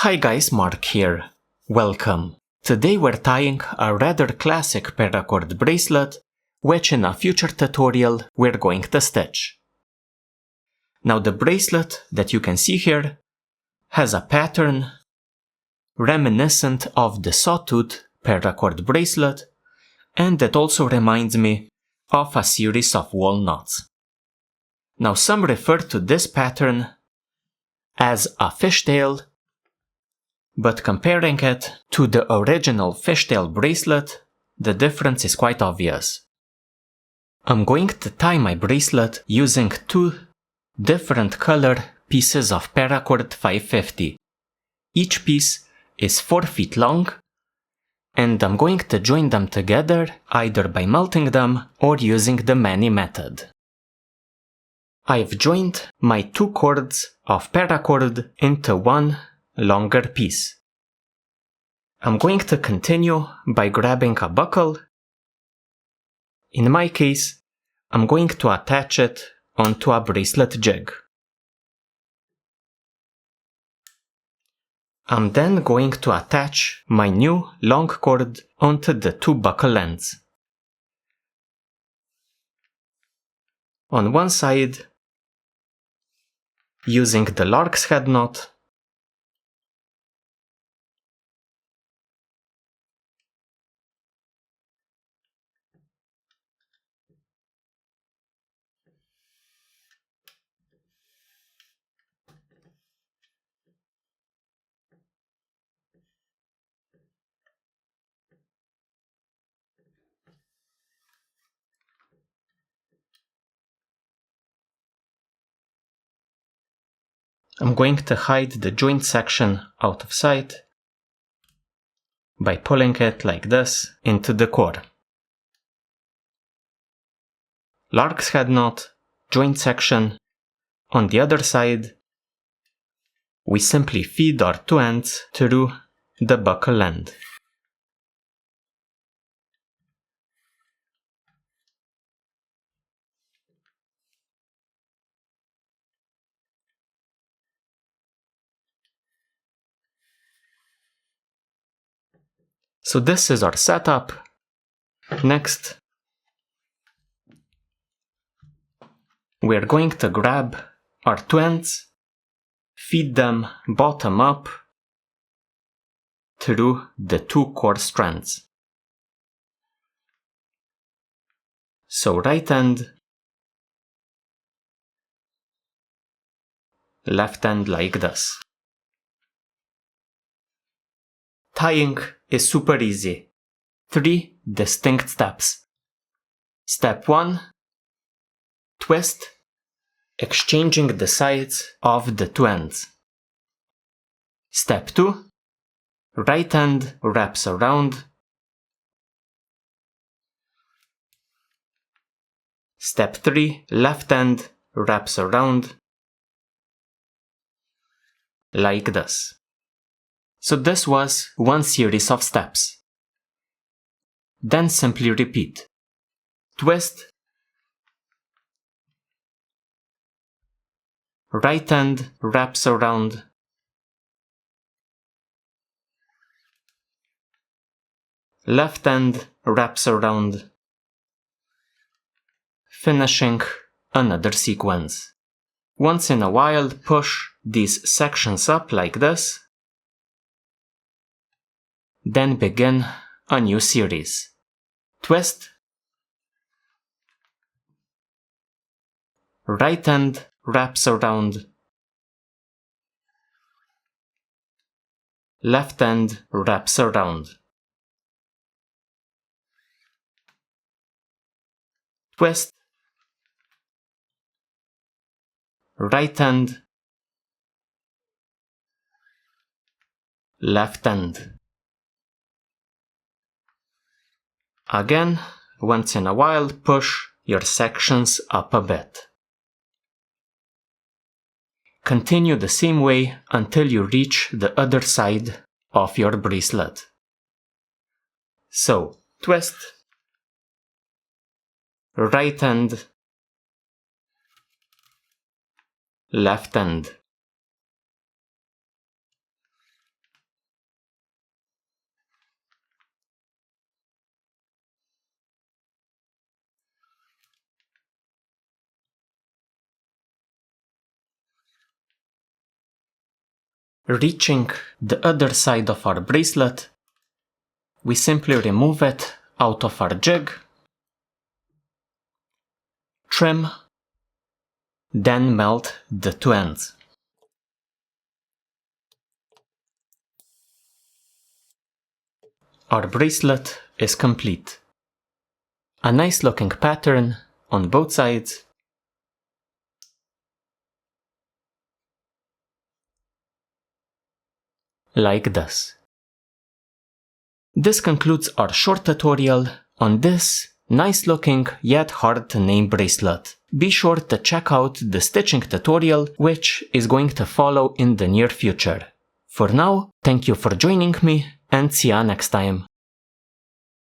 Hi guys, Mark here. Welcome. Today we're tying a rather classic paracord bracelet, which in a future tutorial we're going to stitch. Now the bracelet that you can see here has a pattern reminiscent of the Sawtooth paracord bracelet, and it also reminds me of a series of walnuts. Now some refer to this pattern as a fishtail, but comparing it to the original fishtail bracelet, the difference is quite obvious. I'm going to tie my bracelet using two different color pieces of Paracord 550. Each piece is 4 feet long, and I'm going to join them together either by melting them or using the mani method. I've joined my two cords of paracord into one longer piece. I'm going to continue by grabbing a buckle. In my case, I'm going to attach it onto a bracelet jig. I'm then going to attach my new long cord onto the two buckle ends. On one side, using the lark's head knot, I'm going to hide the joint section out of sight by pulling it like this into the core. Lark's head knot, joint section. On the other side, we simply feed our two ends through the buckle end. So this is our setup. Next, we're going to grab our two ends, feed them bottom up through the two core strands. So right end, left end like this. Tying is super easy. 3 distinct steps. Step 1. Twist, exchanging the sides of the two ends. Step 2. Right end wraps around. Step 3. Left end wraps around. Like this. So this was one series of steps. Then simply repeat. Twist, right end wraps around, left end wraps around, finishing another sequence. Once in a while, push these sections up like this, then begin a new series. Twist, right end wraps around, left end wraps around. Twist, right end, left end. Again, once in a while, push your sections up a bit. Continue the same way until you reach the other side of your bracelet. So, twist, right end, left end. Reaching the other side of our bracelet, we simply remove it out of our jig, trim, then melt the two ends. Our bracelet is complete. A nice looking pattern on both sides. Like this. This concludes our short tutorial on this nice looking yet hard to name bracelet. Be sure to check out the stitching tutorial which is going to follow in the near future. For now, thank you for joining me and see ya next time.